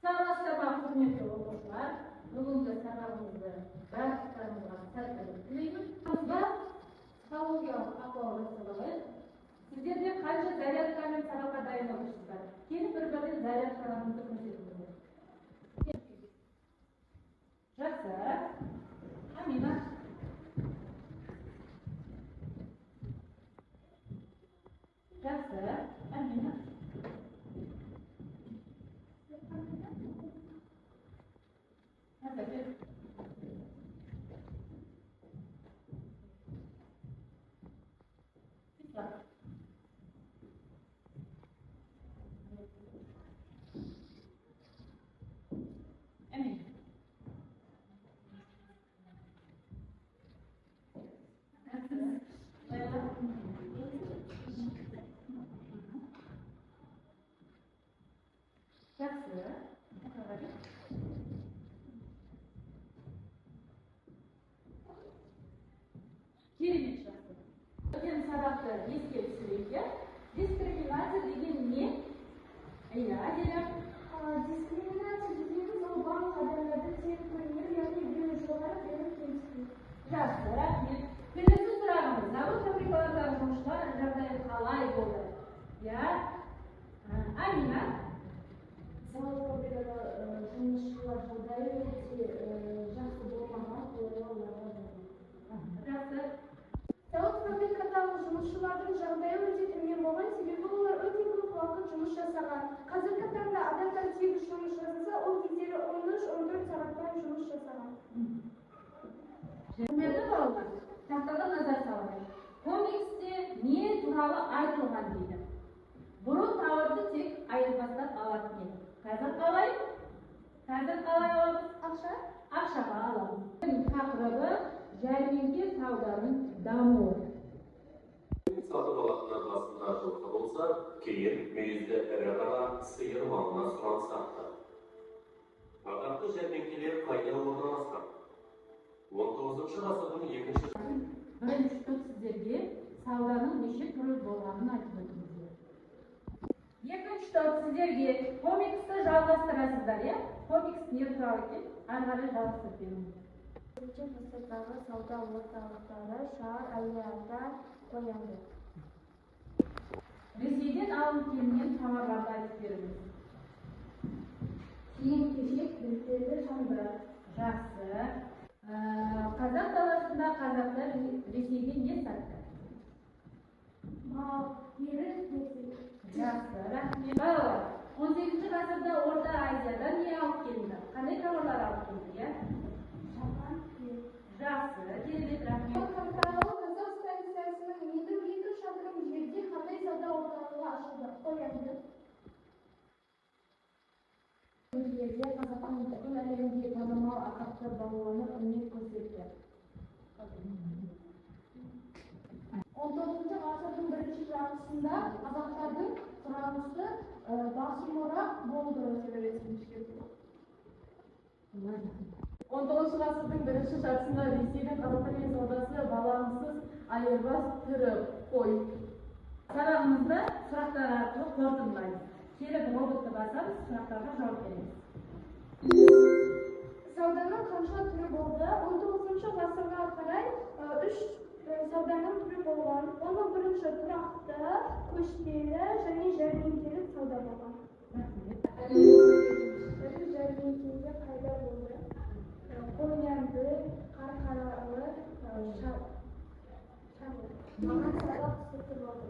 Саламатсыздарбы, құрметті оқушылар. Бүгінгі сабағымызды барлықтарыңызға сәттілік тілеймін. Психологиялық ахуал жасалайық. Сіздерде қанша зарядкамен сабаққа дайын отырсыздар? Келіп бір-бірден зарядкаларыңызды көрсетіңіздер. Жақсы. Амина. Жақсы. Амина. Керемет жақсы. Өткен сабақты еске түсірейік. Дискриминация деген не? Иә, Аделя. Дискриминация дегеніміз ол барлық адамдарды тең көрінер, яғни біреу жоғары, біреу кемсіту. Жақсы, рахмет. Келесі сұрағымыз. Завод фабрикалардағы жұмысшылар жағдайы қалай болды? Иә? Амина. Завод фабрикада жұмысшылар жағдайы өте жақсы болмаған, оларға Жақсы. Завод фабрикадағы жұмысшылардың жағдайы өте төмен болған, себебі олар өте көп уақыт жұмыс жасаған. Қазіргі таңда адамдар тегіс жұмыс жасаса, ол кездері 13-14 сағаттан жұмыс жасаған. Құрметті балалар, тақтаға назар салайық. Комиксте не туралы айтылған дейді? Бұрын тауарды тек айырбастап алатын еді. Қазір қалай? Қазір қалай аламыз? Ақшаға аламыз. Тақырыбы жәрмеңке сауданың дамуы. Сатып алатындар басында жылқы болса, кейін мүйізді ірі қара сиыр малына сұраныс артты. Атақты жәрмеңкелер қайда орналасқан? 19 ғасырдың екінші Бірінші топ сіздерге сауданың неше түрі болғанын айтып өтіңіздер. Екінші топ сіздерге комиксті жалғастырасыздар, иә? Комикс не туралы екен? Ары қарай жалғастырып беріңіздер. Ғасырдағы сауда орталықтары шағын әулиеата қоянды. Ресейден алынып келген тауарларды айтып беріңіз. Киім-кешек, гүлдері, шамдар. Жақсы. Қазақ даласында қазақтар Ресейден не сатты? Мал, ері, несел. Жақсы, рахмет. Балалар, 18 ғасырда Орта Азиядан не алып келді? Қандай тауарлар алып келді, иә? Шапан, киім. Жақсы, керемет, рахмет. Халықаралық Қазақ станциясының елу 2 шақырым жерде қандай сауда орталығы ашылды? Қоянды. Өлкеде қазақтың бүкіл әлемге танымал атақты балуаны өнер көрсетті. 19 ғасырдың бірінші жартысында қазақтардың сұранысы басымырақ болды. 19 ғасырдың бірінші жартысында Ресейдің қазақтармен саудасы баламсыз айырбас түрі қой. Сабағымызды сұрақтар арқылы қорытындылаймыз. Келіп роботты басамыз, сұрақтарға жауап береміз. Сауданың қанша түрі болды? 19 ғасырға қарай 3 сауданың түрі болған. Оның бірінші тұрақты, көшпелі және жәрмеңкелік сауда болған. Жәрмеңкеде қайда болды? Қоянды, Қарқаралы, Шабыл. Маған сабақ түсіп болды.